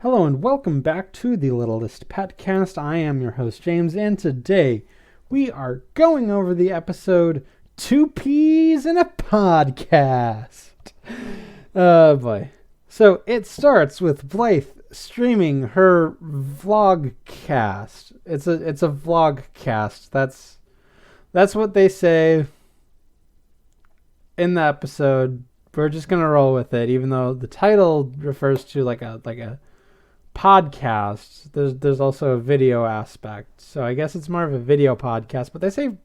Hello and welcome back to the Littlest PetCast. I am your host James, and today we are going over the episode Two Peas in a Podcast. Oh boy. So it starts with Blythe streaming her vlogcast. It's a vlogcast. That's what they say in the episode. We're just gonna roll with it, even though the title refers to like a podcast. There's also a video aspect, so I guess it's more of a video podcast, but they say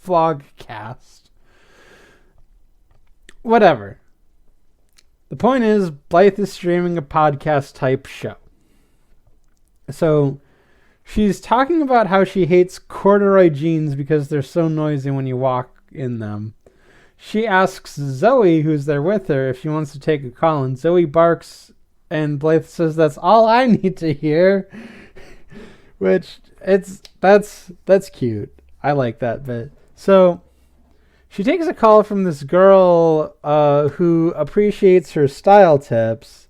vlogcast. Whatever. The point is, Blythe is streaming a podcast type show. So she's talking about how she hates corduroy jeans because they're so noisy when you walk in them. She asks Zoe, who's there with her, if she wants to take a call, and Zoe barks. And Blythe says, "That's all I need to hear," which that's cute. I like that bit. So she takes a call from this girl who appreciates her style tips.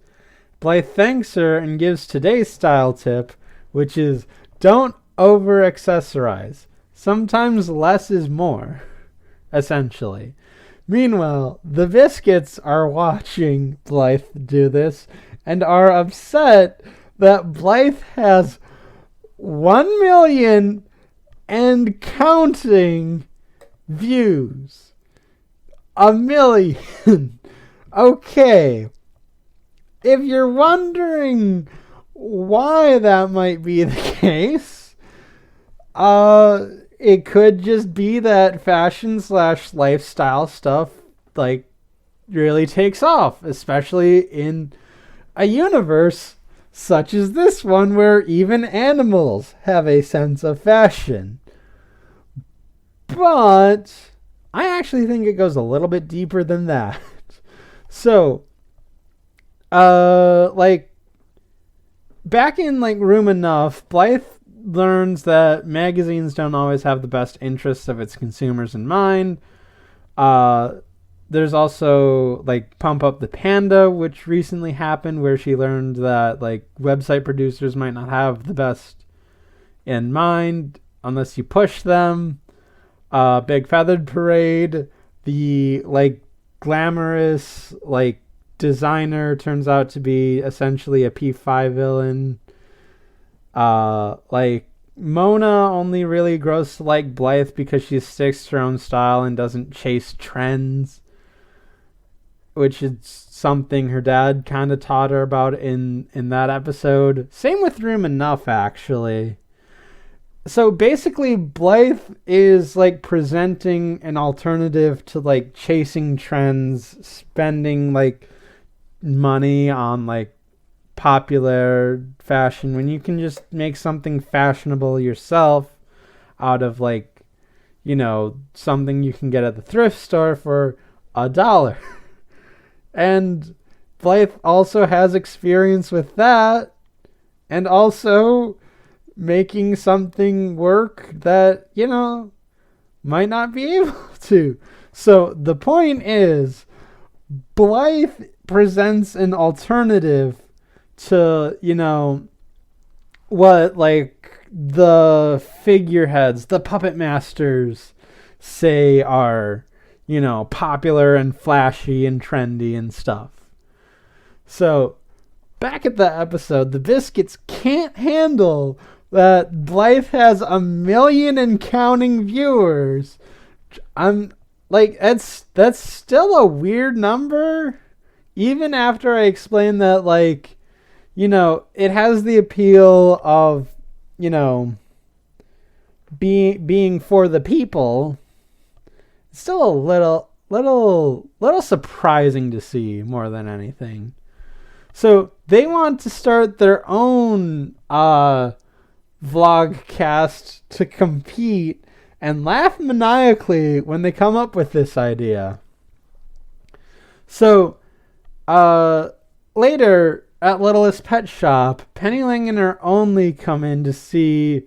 Blythe thanks her and gives today's style tip, which is don't over accessorize. Sometimes less is more, essentially. Meanwhile, the Biskits are watching Blythe do this and are upset that Blythe has 1 million and counting views. 1 million. Okay. If you're wondering why that might be the case, it could just be that fashion/lifestyle stuff really takes off, especially in a universe such as this one where even animals have a sense of fashion. But I actually think it goes a little bit deeper than that. So, back in Room Enough, Blythe learns that magazines don't always have the best interests of its consumers in mind. There's also Pump Up the Panda, which recently happened, where she learned that website producers might not have the best in mind unless you push them. Big Feathered Parade, the glamorous designer turns out to be essentially a P5 villain. Mona only really grows to like Blythe because she sticks to her own style and doesn't chase trends, which is something her dad kind of taught her about in that episode. Same with Room Enough, actually. So basically, Blythe is presenting an alternative to chasing trends, spending money on popular fashion when you can just make something fashionable yourself out of something you can get at the thrift store for $1. And Blythe also has experience with that, and also making something work that might not be able to. So the point is, Blythe presents an alternative to what the figureheads, the puppet masters say are popular and flashy and trendy and stuff. So back at the episode, the Biskits can't handle that Blythe has 1 million and counting viewers. That's still a weird number, even after I explain that it has the appeal of being for the people. It's still a little surprising to see, more than anything. So they want to start their own vlogcast to compete and laugh maniacally when they come up with this idea. So later at Littlest Pet Shop, Penny, Ling, and her Only come in to see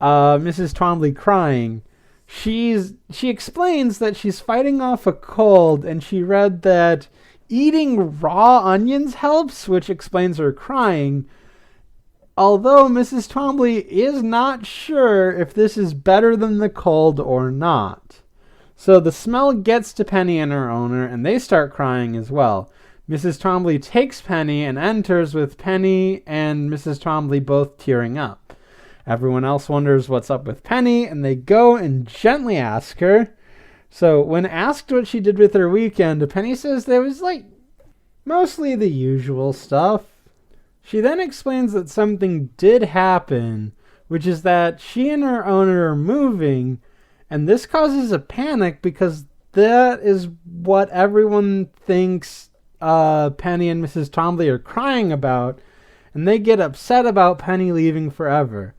Mrs. Twombly crying. She explains that she's fighting off a cold, and she read that eating raw onions helps, which explains her crying. Although Mrs. Twombly is not sure if this is better than the cold or not. So the smell gets to Penny and her owner, and they start crying as well. Mrs. Twombly takes Penny and enters with Penny and Mrs. Twombly both tearing up. Everyone else wonders what's up with Penny, and they go and gently ask her. So when asked what she did with her weekend, Penny says there was mostly the usual stuff. She then explains that something did happen, which is that she and her owner are moving, and this causes a panic because that is what everyone thinks Penny and Mrs. Twombly are crying about, and they get upset about Penny leaving forever.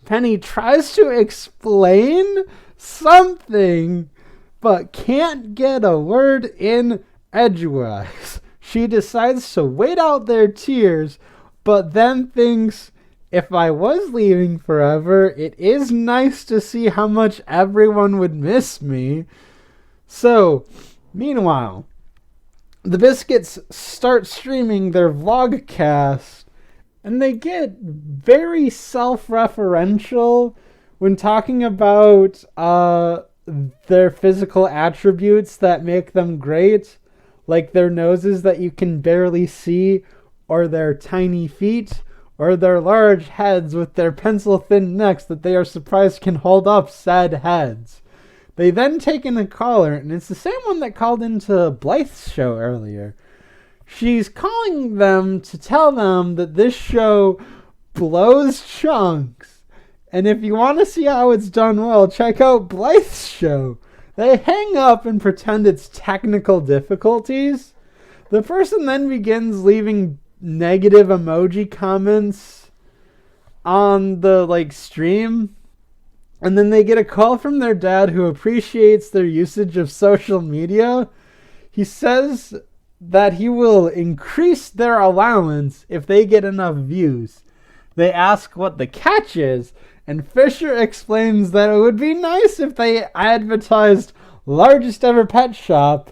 Penny tries to explain something, but can't get a word in edgewise. She decides to wait out their tears, but then thinks, if I was leaving forever, it is nice to see how much everyone would miss me. So, meanwhile, the Biskits start streaming their vlogcast, and they get very self-referential when talking about their physical attributes that make them great, like their noses that you can barely see, or their tiny feet, or their large heads with their pencil-thin necks that they are surprised can hold up said heads. They then take in a caller, and it's the same one that called into Blythe's show earlier. She's calling them to tell them that this show blows chunks. And if you want to see how it's done well, check out Blythe's show. They hang up and pretend it's technical difficulties. The person then begins leaving negative emoji comments on the stream. And then they get a call from their dad who appreciates their usage of social media. He says that he will increase their allowance if they get enough views. They ask what the catch is, and Fisher explains that it would be nice if they advertised largest ever pet shop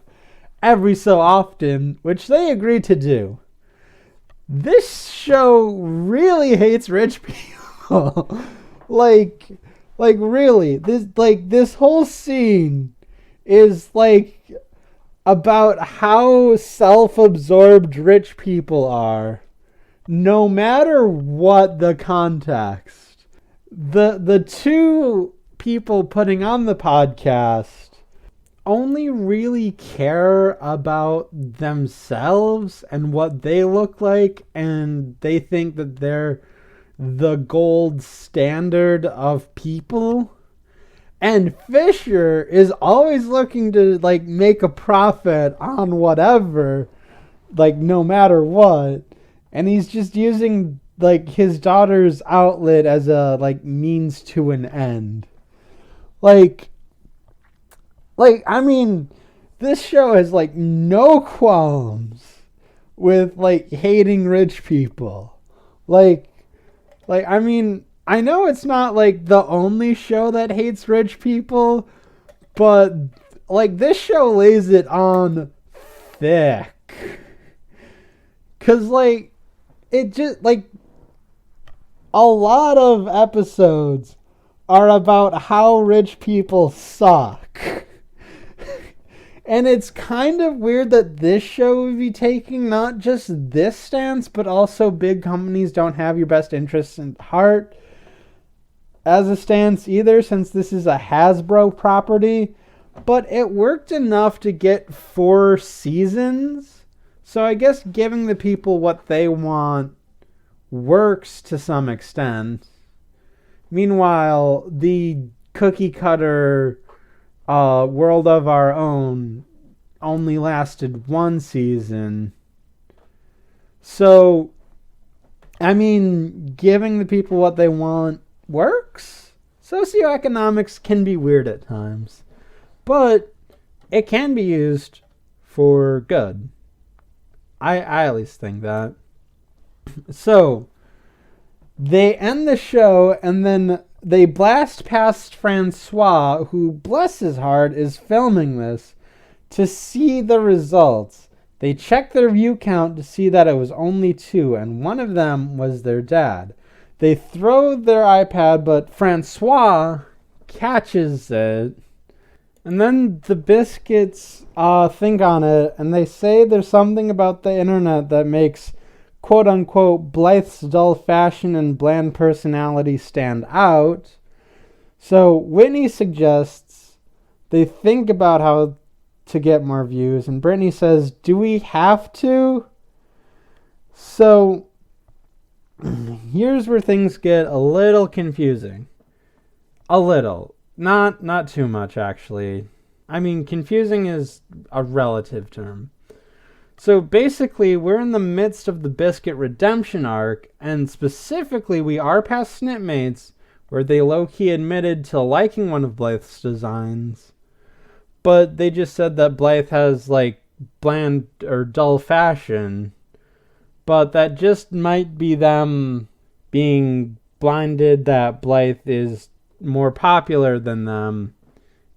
every so often, which they agree to do. This show really hates rich people. Really, this whole scene is about how self-absorbed rich people are, no matter what the context. The two people putting on the podcast only really care about themselves and what they look like, and they think that they're the gold standard of people. And Fisher is always looking to make a profit on whatever, no matter what. And he's just using his daughter's outlet as a means to an end. This show has no qualms with hating rich people. I know it's not the only show that hates rich people, but this show lays it on thick. 'Cause it just a lot of episodes are about how rich people suck. And it's kind of weird that this show would be taking not just this stance, but also big companies don't have your best interests at heart as a stance either, since this is a Hasbro property. But it worked enough to get 4 seasons. So I guess giving the people what they want works to some extent. Meanwhile, the cookie cutter World of Our Own only lasted 1 season. So, giving the people what they want works. Socioeconomics can be weird at times, but it can be used for good. I at least think that. So, they end the show, and then they blast past Francois, who, bless his heart, is filming this, to see the results. They check their view count to see that it was only 2, and one of them was their dad. They throw their iPad, but Francois catches it. And then the Biskits think on it, and they say there's something about the internet that makes quote-unquote Blythe's dull fashion and bland personality stand out. So Whitney suggests they think about how to get more views, and Brittany says, do we have to? So here's where things get a little confusing. A little. Not too much, actually. I mean, confusing is a relative term. So basically, we're in the midst of the Biskit Redemption Arc, and specifically, we are past Snipmates, where they low-key admitted to liking one of Blythe's designs. But they just said that Blythe has, like, bland or dull fashion. But that just might be them being blinded that Blythe is more popular than them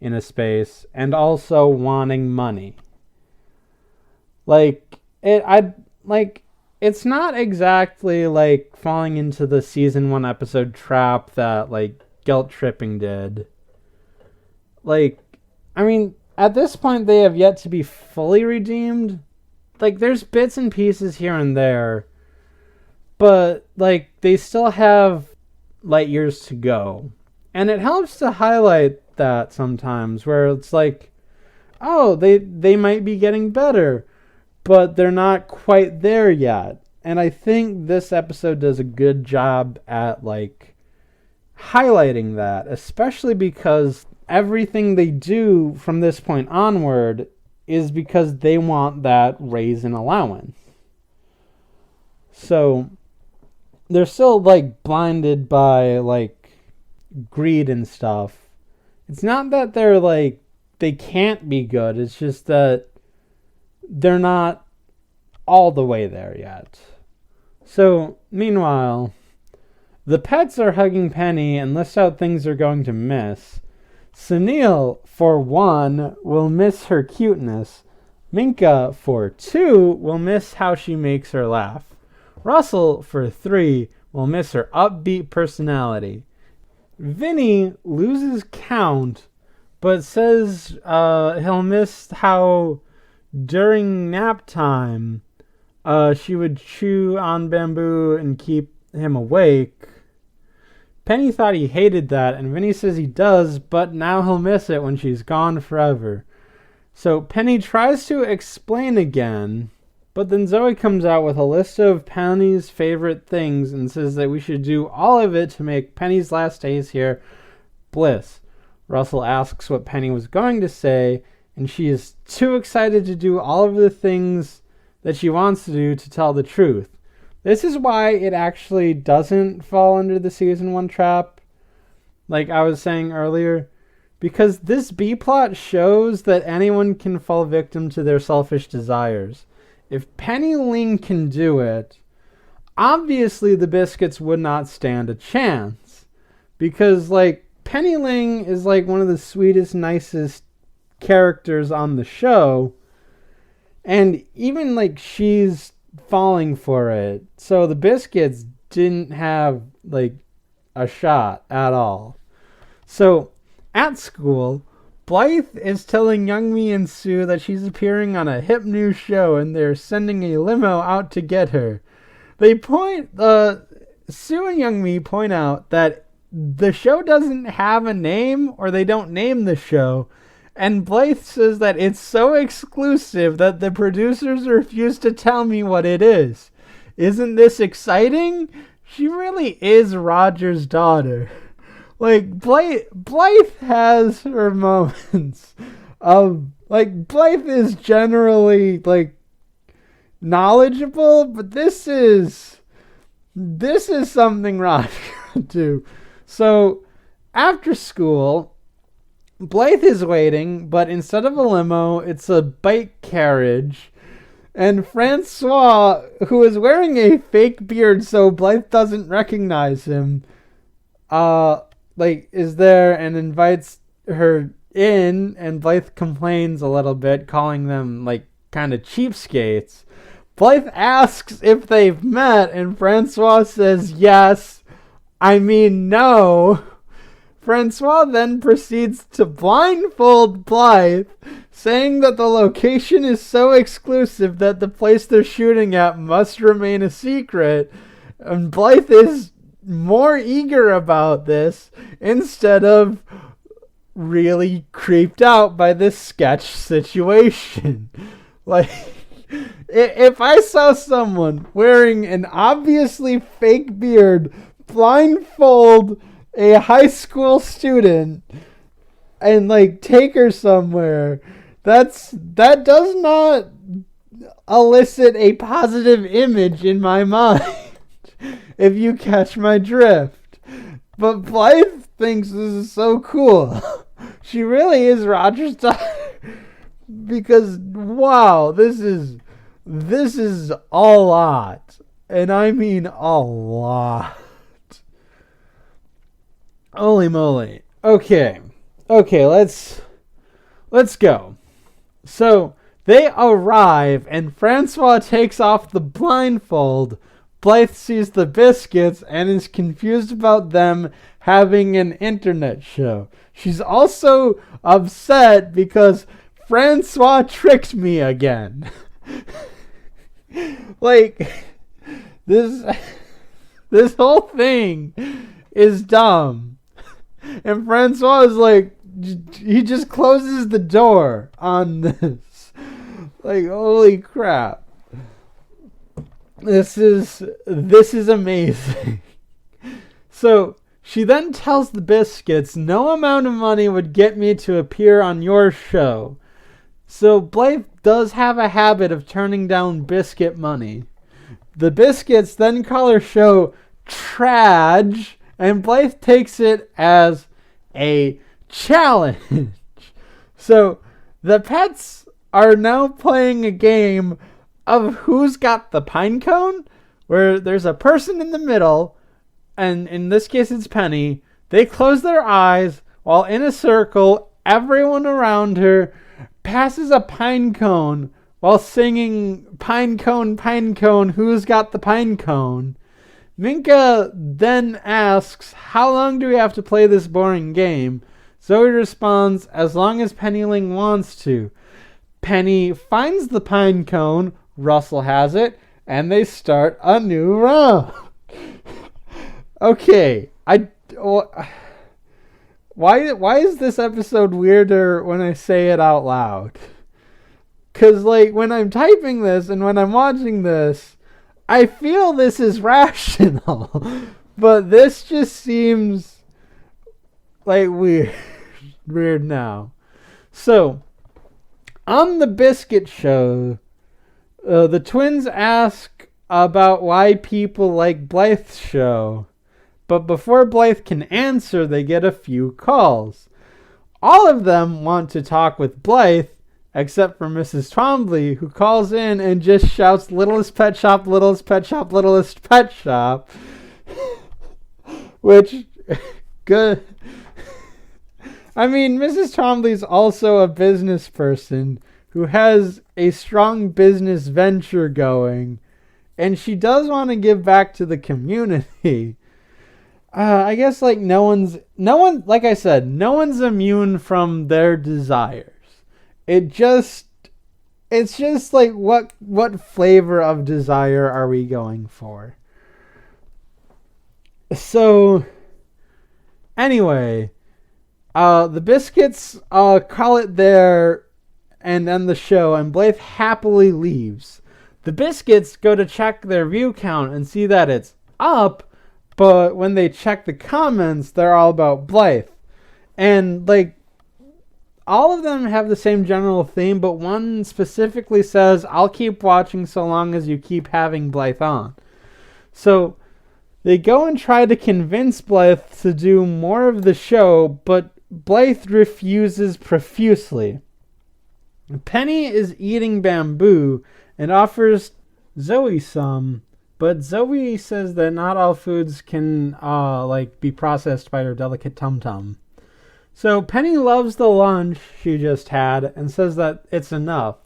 in a space, and also wanting money. It's not exactly like falling into the season 1 episode trap that, like, Guilt Tripping did. Like, I mean, at this point, they have yet to be fully redeemed. Like, there's bits and pieces here and there, but, like, they still have light years to go. And it helps to highlight that sometimes, where it's like, oh, they might be getting better, but they're not quite there yet. And I think this episode does a good job at, like, highlighting that, especially because everything they do from this point onward is because they want that raise in allowance. So they're still, like, blinded by, like, greed and stuff. It's not that they're, like, they can't be good. It's just that they're not all the way there yet. So, meanwhile, the pets are hugging Penny and list out things they're going to miss. Sunil, for 1, will miss her cuteness. Minka, for 2, will miss how she makes her laugh. Russell, for 3, will miss her upbeat personality. Vinny loses count, but says he'll miss how during nap time she would chew on bamboo and keep him awake. Penny thought he hated that, and Vinny says he does, but now he'll miss it when she's gone forever. So Penny tries to explain again, but then Zoe comes out with a list of Penny's favorite things and says that we should do all of it to make Penny's last days here bliss. Russell asks what Penny was going to say, and she is too excited to do all of the things that she wants to do to tell the truth. This is why it actually doesn't fall under the season 1 trap, like I was saying earlier, because this B-plot shows that anyone can fall victim to their selfish desires. If Penny Ling can do it, obviously the Biskits would not stand a chance. Because, like, Penny Ling is, like, one of the sweetest, nicest characters on the show. And even, like, she's falling for it. So the Biskits didn't have, like, a shot at all. So, at school, Blythe is telling Youngmi and Sue that she's appearing on a hip new show and they're sending a limo out to get her. Sue and Youngmi point out that the show doesn't have a name, or they don't name the show, and Blythe says that it's so exclusive that the producers refuse to tell me what it is. Isn't this exciting? She really is Roger's daughter. Like, Blythe has her moments of, like, Blythe is generally, like, knowledgeable, but this is something Roger would do. So, after school, Blythe is waiting, but instead of a limo, it's a bike carriage. And Francois, who is wearing a fake beard so Blythe doesn't recognize him, is there and invites her in, and Blythe complains a little bit, calling them, like, kind of cheapskates. Blythe asks if they've met, and Francois says yes, I mean, no. Francois then proceeds to blindfold Blythe, saying that the location is so exclusive that the place they're shooting at must remain a secret. And Blythe is more eager about this instead of really creeped out by this sketch situation. Like, if I saw someone wearing an obviously fake beard blindfold a high school student and like take her somewhere, that does not elicit a positive image in my mind. If you catch my drift. But Blythe thinks this is so cool. She really is Roger's daughter. Because wow, this is a lot. And I mean a lot. Holy moly. Okay, let's go. So they arrive and Francois takes off the blindfold. Blythe sees the Biskits and is confused about them having an internet show. She's also upset because Francois tricked me again. Like, this whole thing is dumb. And Francois is like, he just closes the door on this. Like, holy crap. This is amazing. So she then tells the Biskits, no amount of money would get me to appear on your show. So Blythe does have a habit of turning down Biskit money. The Biskits then call her show Traj, and Blythe takes it as a challenge. So the pets are now playing a game of who's got the pine cone, where there's a person in the middle, and in this case it's Penny. They close their eyes while in a circle, everyone around her passes a pine cone while singing pine cone, who's got the pine cone. Minka then asks, how long do we have to play this boring game? Zoe responds, as long as Penny Ling wants to. Penny finds the pine cone, Russell has it, and they start a new round. Okay, why is this episode weirder when I say it out loud? Because, like, when I'm typing this and when I'm watching this, I feel this is rational. But this just seems like weird now. So, on the Biskit show, the twins ask about why people like Blythe's show. But before Blythe can answer, they get a few calls. All of them want to talk with Blythe, except for Mrs. Twombly, who calls in and just shouts, Littlest Pet Shop, Littlest Pet Shop, Littlest Pet Shop. Which, good. I mean, Mrs. Twombly's also a business person who has a strong business venture going, and she does want to give back to the community. I guess, like, no one's immune from their desires. It's just like, what flavor of desire are we going for? So, anyway, the Biskits call it there and end the show, and Blythe happily leaves. The Biskits go to check their view count and see that it's up, but when they check the comments, they're all about Blythe. And, like, all of them have the same general theme, but one specifically says, I'll keep watching so long as you keep having Blythe on. So they go and try to convince Blythe to do more of the show, but Blythe refuses profusely. Penny is eating bamboo and offers Zoe some, but Zoe says that not all foods can be processed by her delicate tum-tum. So Penny loves the lunch she just had and says that it's enough.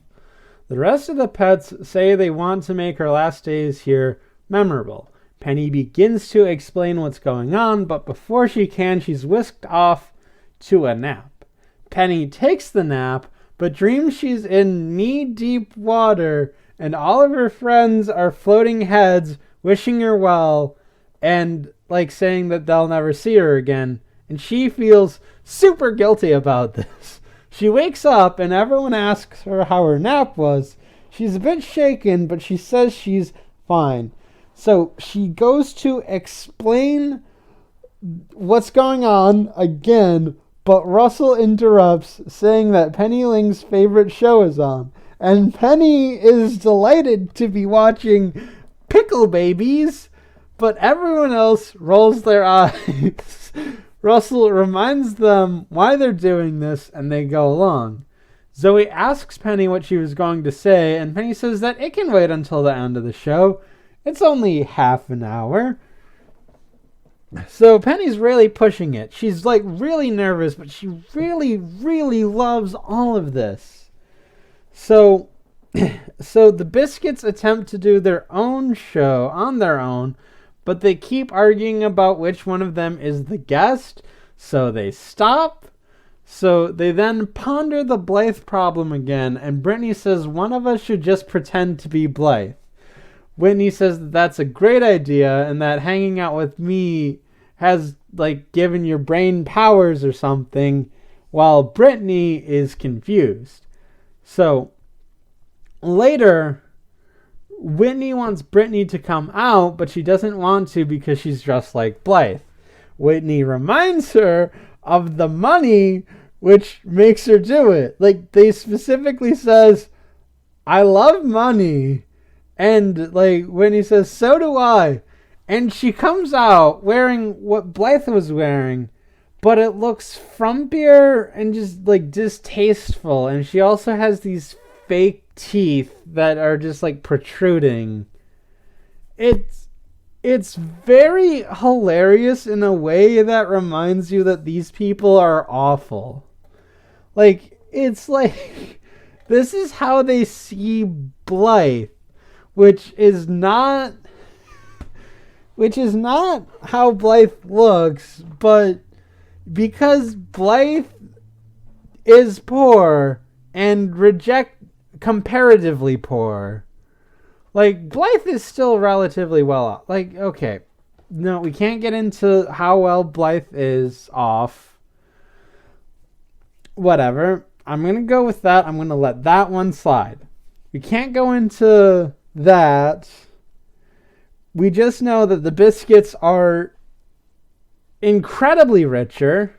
The rest of the pets say they want to make her last days here memorable. Penny begins to explain what's going on, but before she can, she's whisked off to a nap. Penny takes the nap, but dreams she's in knee-deep water, and all of her friends are floating heads, wishing her well, and saying that they'll never see her again. And she feels super guilty about this. She wakes up, and everyone asks her how her nap was. She's a bit shaken, but she says she's fine. So she goes to explain what's going on again, but Russell interrupts, saying that Penny Ling's favorite show is on. And Penny is delighted to be watching Pickle Babies, but everyone else rolls their eyes. Russell reminds them why they're doing this, and they go along. Zoe asks Penny what she was going to say, and Penny says that it can wait until the end of the show. It's only half an hour. So Penny's really pushing it. She's really nervous, but she really, really loves all of this. So the Biskits attempt to do their own show on their own, but they keep arguing about which one of them is the guest, so they stop. So they then ponder the Blythe problem again, and Brittany says one of us should just pretend to be Blythe. Whitney says that that's a great idea, and that hanging out with me has given your brain powers or something, while Brittany is confused. So later, Whitney wants Brittany to come out, but she doesn't want to because she's dressed like Blythe. Whitney reminds her of the money, which makes her do it. They specifically says, I love money. And Whitney says, so do I. And she comes out wearing what Blythe was wearing, but it looks frumpier and just distasteful. And she also has these fake teeth that are just protruding. It's very hilarious in a way that reminds you that these people are awful. This is how they see Blythe, which is not how Blythe looks, but because Blythe is poor and comparatively poor, Blythe is still relatively well off. Okay, no, we can't get into how well Blythe is off. Whatever. I'm going to go with that. I'm going to let that one slide. We can't go into that. We just know that the Biskits are incredibly richer,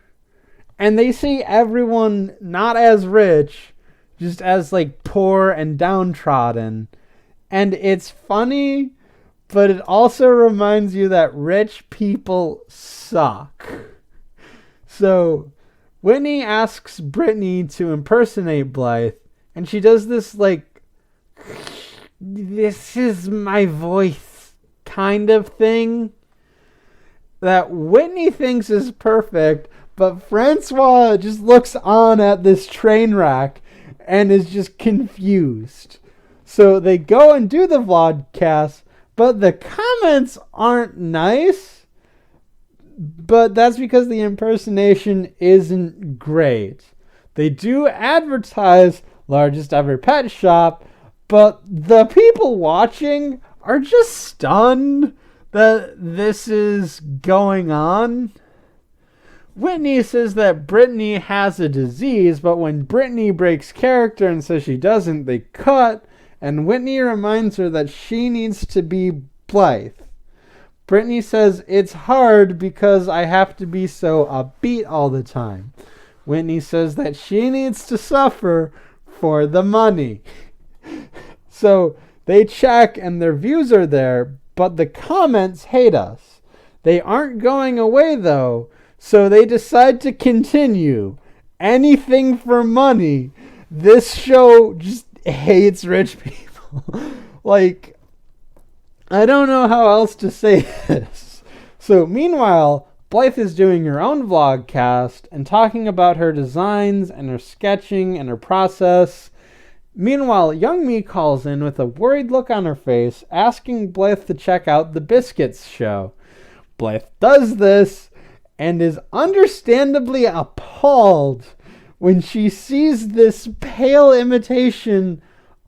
and they see everyone not as rich, just as poor and downtrodden. And it's funny, but it also reminds you that rich people suck. So Whitney asks Brittany to impersonate Blythe, and she does this this is my voice kind of thing that Whitney thinks is perfect, but Francois just looks on at this train wreck and is just confused. So they go and do the vlogcast, but the comments aren't nice, but that's because the impersonation isn't great. They do advertise largest ever pet shop, but the people watching are just stunned that this is going on. Whitney says that Brittany has a disease, but when Brittany breaks character and says she doesn't, they cut, and Whitney reminds her that she needs to be Blythe. Brittany says, it's hard because I have to be so upbeat all the time. Whitney says that she needs to suffer for the money. So they check and their views are there, but the comments hate us. They aren't going away though, so they decide to continue. Anything for money. This show just hates rich people. I don't know how else to say this. So meanwhile, Blythe is doing her own vlogcast and talking about her designs and her sketching and her process. Meanwhile, young me calls in with a worried look on her face, asking Blythe to check out the Biskits show. Blythe does this and is understandably appalled when she sees this pale imitation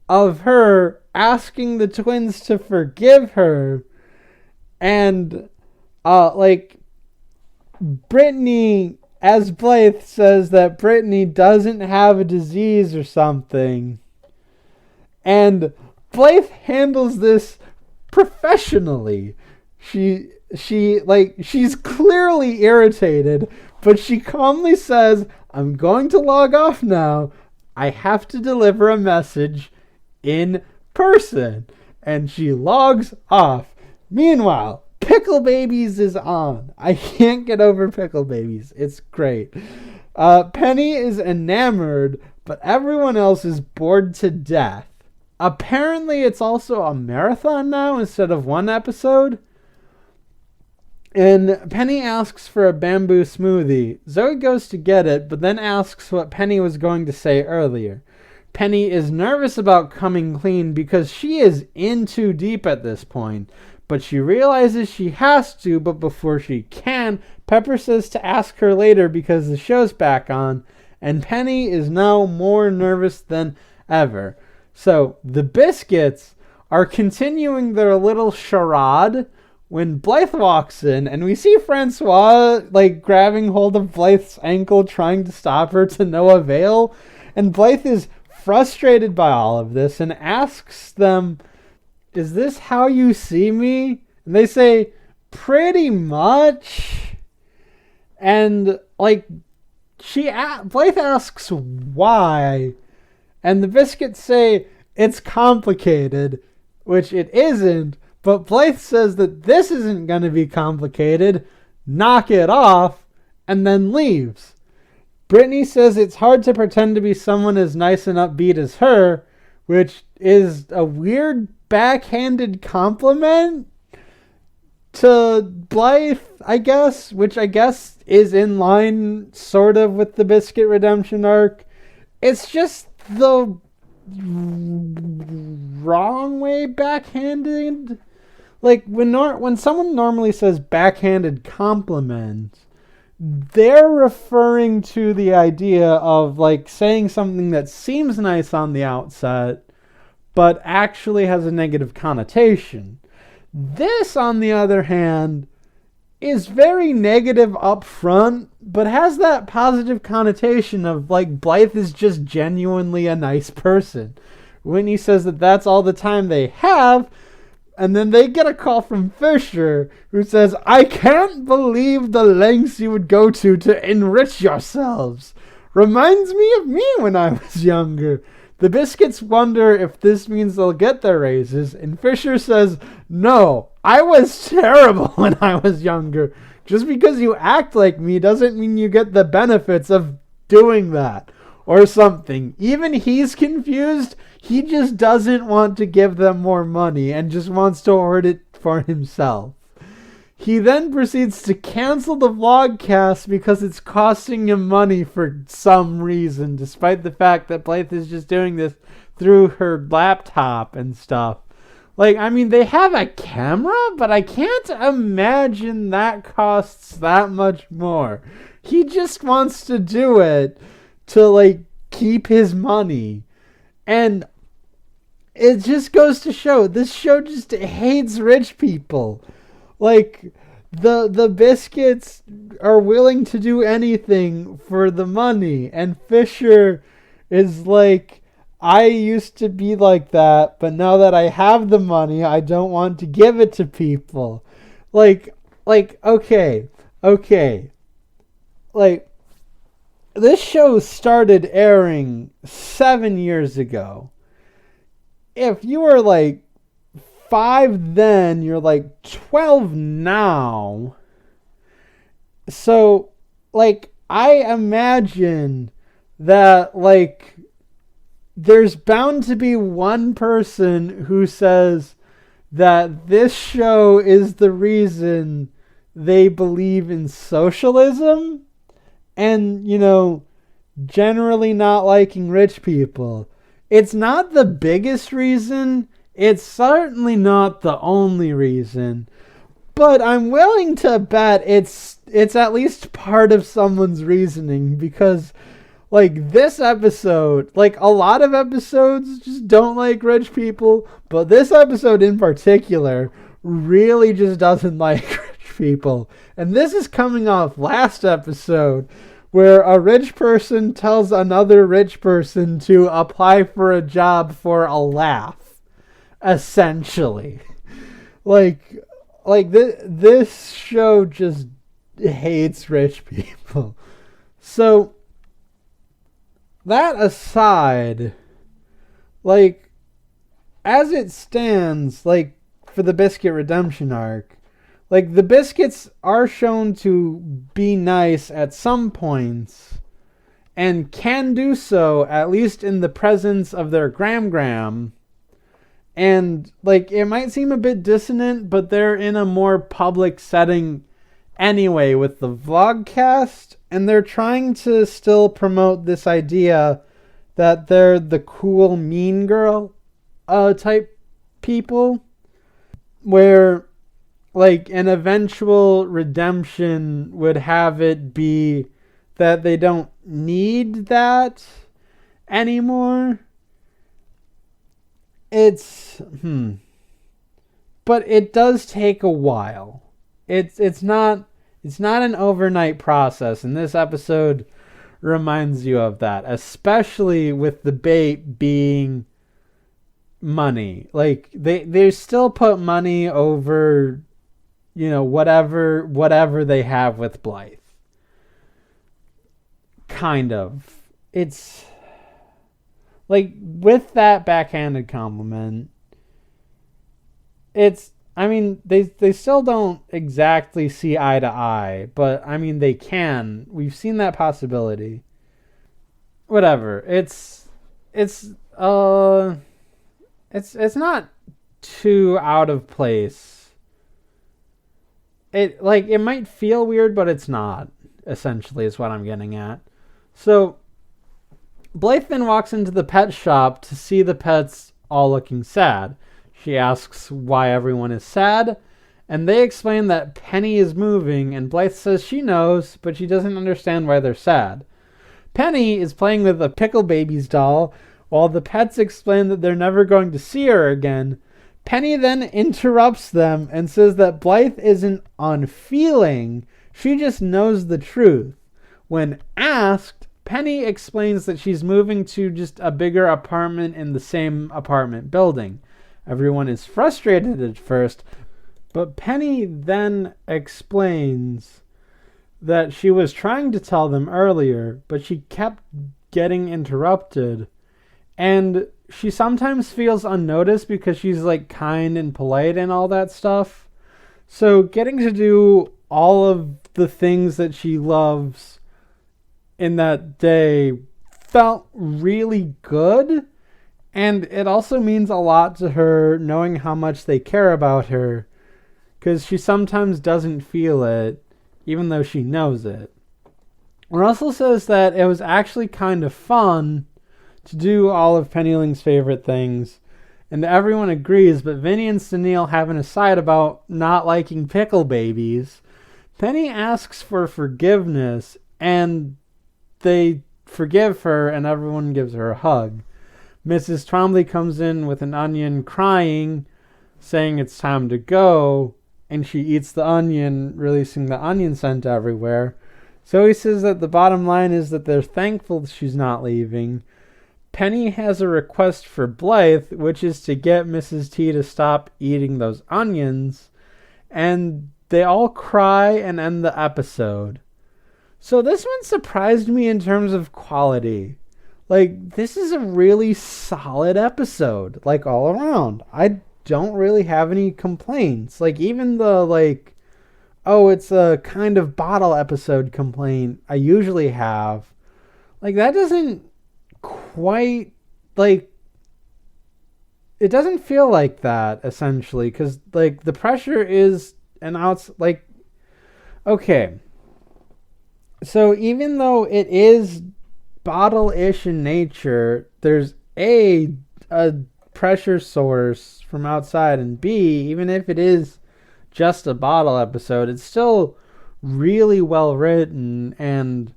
of her asking the twins to forgive her. And, Brittany, as Blythe says that Brittany doesn't have a disease or something. And Blythe handles this professionally. She's clearly irritated, but she calmly says, I'm going to log off now. I have to deliver a message in person. And she logs off. Meanwhile, Pickle Babies is on. I can't get over Pickle Babies. It's great. Penny is enamored, but everyone else is bored to death. Apparently, it's also a marathon now instead of one episode. And Penny asks for a bamboo smoothie. Zoe goes to get it, but then asks what Penny was going to say earlier. Penny is nervous about coming clean because she is in too deep at this point. But she realizes she has to, but before she can, Pepper says to ask her later because the show's back on, and Penny is now more nervous than ever. So, the Biskits are continuing their little charade when Blythe walks in, and we see Francois, grabbing hold of Blythe's ankle, trying to stop her to no avail, and Blythe is frustrated by all of this and asks them, is this how you see me? And they say, pretty much. And, Blythe asks why. And the Biskits say, it's complicated, which it isn't. But Blythe says that this isn't going to be complicated. Knock it off. And then leaves. Brittany says it's hard to pretend to be someone as nice and upbeat as her, which is a weird backhanded compliment to Blythe, I guess, which I guess is in line sort of with the Biskit Redemption Arc. It's just the wrong way backhanded. When someone normally says backhanded compliment, they're referring to the idea of saying something that seems nice on the outset but actually has a negative connotation. This, on the other hand, is very negative up front, but has that positive connotation of Blythe is just genuinely a nice person. Whitney says that that's all the time they have, and then they get a call from Fisher, who says, I can't believe the lengths you would go to enrich yourselves. Reminds me of me when I was younger. The Biskits wonder if this means they'll get their raises, and Fisher says, no, I was terrible when I was younger. Just because you act like me doesn't mean you get the benefits of doing that. Or something. Even he's confused. He just doesn't want to give them more money and just wants to hoard it for himself. He then proceeds to cancel the vlogcast because it's costing him money for some reason, despite the fact that Blythe is just doing this through her laptop and stuff. They have a camera, but I can't imagine that costs that much more. He just wants to do it to, keep his money. And it just goes to show, this show just hates rich people. The Biskits are willing to do anything for the money. And Fisher is I used to be like that, but now that I have the money, I don't want to give it to people. Okay. This show started airing 7 years ago. If you were 5 then, you're 12 now. So, I imagine that, there's bound to be one person who says that this show is the reason they believe in socialism and, generally not liking rich people. It's not the biggest reason. It's certainly not the only reason. But I'm willing to bet it's at least part of someone's reasoning, because like this episode, like a lot of episodes just don't like rich people, but this episode in particular really just doesn't like rich people. And this is coming off last episode where a rich person tells another rich person to apply for a job for a laugh, essentially. Like this show just hates rich people. So that aside, like, as it stands, like, for the Biskit Redemption Arc, like, the Biskits are shown to be nice at some points, and can do so, at least in the presence of their Gram. And, like, it might seem a bit dissonant, but they're in a more public setting anyway with the vlogcast, and they're trying to still promote this idea that they're the cool mean girl type people, where like an eventual redemption would have it be that they don't need that anymore. But it does take a while. It's not an overnight process, and this episode reminds you of that, especially with the bait being money. Like they still put money over, whatever they have with Blythe. Kind of. It's like with that backhanded compliment, they still don't exactly see eye to eye, but they can. We've seen that possibility. Whatever. It's not too out of place. It might feel weird, but it's not, essentially, is what I'm getting at. So Blythe then walks into the pet shop to see the pets all looking sad. She asks why everyone is sad, and they explain that Penny is moving, and Blythe says she knows, but she doesn't understand why they're sad. Penny is playing with a Pickle Babies doll, while the pets explain that they're never going to see her again. Penny then interrupts them and says that Blythe isn't unfeeling, she just knows the truth. When asked, Penny explains that she's moving to just a bigger apartment in the same apartment building. Everyone is frustrated at first, but Penny then explains that she was trying to tell them earlier, but she kept getting interrupted. And she sometimes feels unnoticed because she's kind and polite and all that stuff. So getting to do all of the things that she loves in that day felt really good. And it also means a lot to her knowing how much they care about her, because she sometimes doesn't feel it, even though she knows it. Russell says that it was actually kind of fun to do all of Penny Ling's favorite things, and everyone agrees, but Vinny and Sunil have an aside about not liking pickle babies. Penny asks for forgiveness, and they forgive her, and everyone gives her a hug. Mrs. Trombley comes in with an onion crying, saying it's time to go, and she eats the onion, releasing the onion scent everywhere. Zoe says that the bottom line is that they're thankful she's not leaving. Penny has a request for Blythe, which is to get Mrs. T to stop eating those onions, and they all cry and end the episode. So this one surprised me in terms of quality. This is a really solid episode, all around. I don't really have any complaints. Even the, it's a kind of bottle episode complaint I usually have. That doesn't quite, it doesn't feel like that, essentially, because, the pressure is an outs, okay. So even though it is bottle-ish in nature, there's A pressure source from outside, and B, even if it is just a bottle episode, it's still really well written, and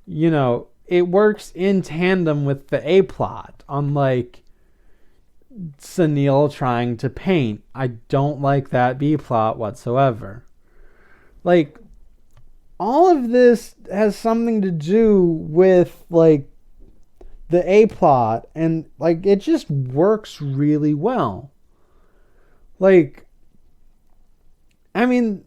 it works in tandem with the A plot, unlike Sunil trying to paint. I don't like that B plot whatsoever. Like, all of this has something to do with like the A plot, and like it just works really well. Like, I mean,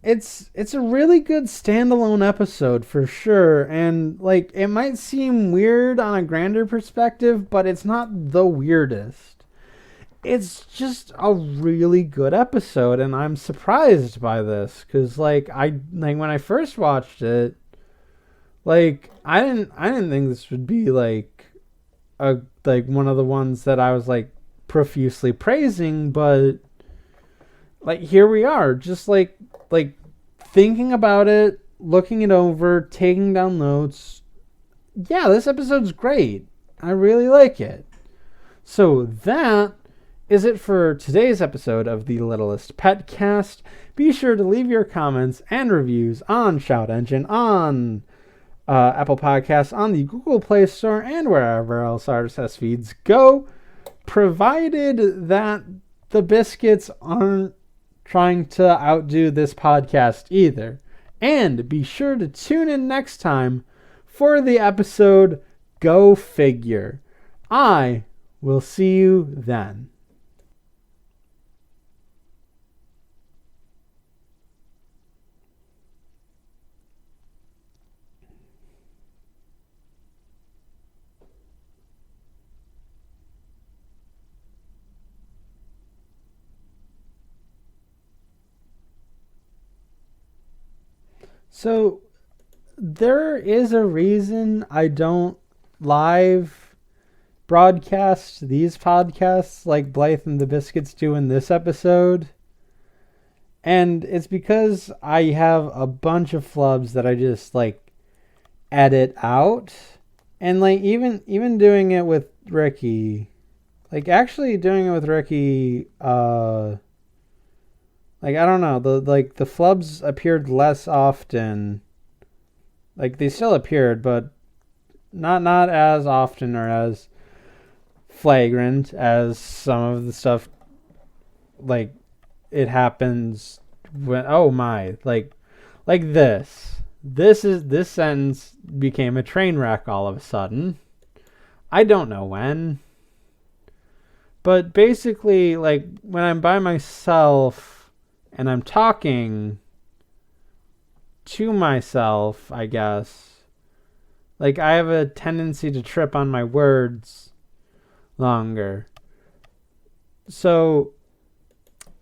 it's a really good standalone episode for sure, and like it might seem weird on a grander perspective, but it's not the weirdest. It's just a really good episode, and I'm surprised by this because like when I first watched it, like I didn't think this would be like one of the ones that I was like profusely praising, but like here we are, just like thinking about it, looking it over, taking down notes. Yeah, this episode's great. I really like it. So that is it for today's episode of the Littlest PetCast. Be sure to leave your comments and reviews on Shout Engine, on Apple Podcasts, on the Google Play Store, and wherever else RSS feeds go, provided that the Biskits aren't trying to outdo this podcast either. And be sure to tune in next time for the episode Go Figure. I will see you then. So, there is a reason I don't live broadcast these podcasts like Blythe and the Biskits do in this episode. And it's because I have a bunch of flubs that I just like edit out. And like even doing it with Ricky, like actually doing it with Ricky, like, I don't know, the flubs appeared less often. Like, they still appeared, but not as often or as flagrant as some of the stuff, like, it happens when, oh my, like this. This sentence became a train wreck all of a sudden. I don't know when. But basically, like, when I'm by myself and I'm talking to myself, I guess, like, I have a tendency to trip on my words longer. So,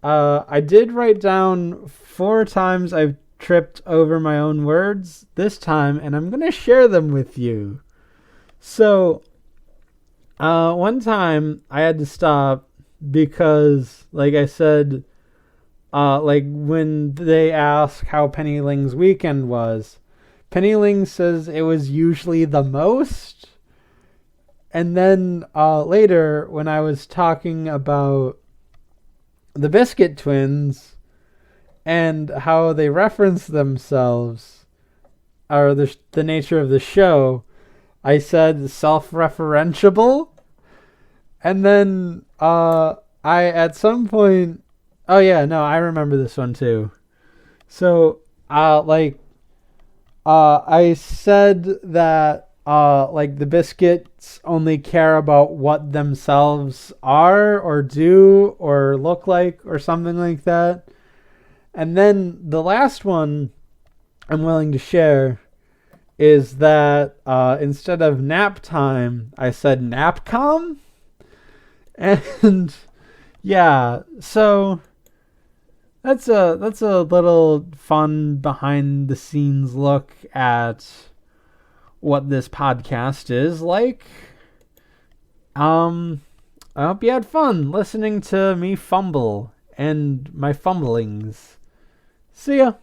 I did write down 4 times I've tripped over my own words this time, and I'm going to share them with you. So, one time I had to stop because, like I said, like when they ask how Penny Ling's weekend was, Penny Ling says it was usually the most. And then later, when I was talking about the Biskit twins and how they reference themselves, or the nature of the show, I said self-referentiable. And then I, at some point, oh yeah, no, I remember this one too. So, I said that, like, the Biskits only care about what themselves are or do or look like or something like that. And then the last one I'm willing to share is that instead of nap time, I said napcom. And yeah, so that's a little fun behind the scenes look at what this podcast is like. I hope you had fun listening to me fumble and my fumblings. See ya.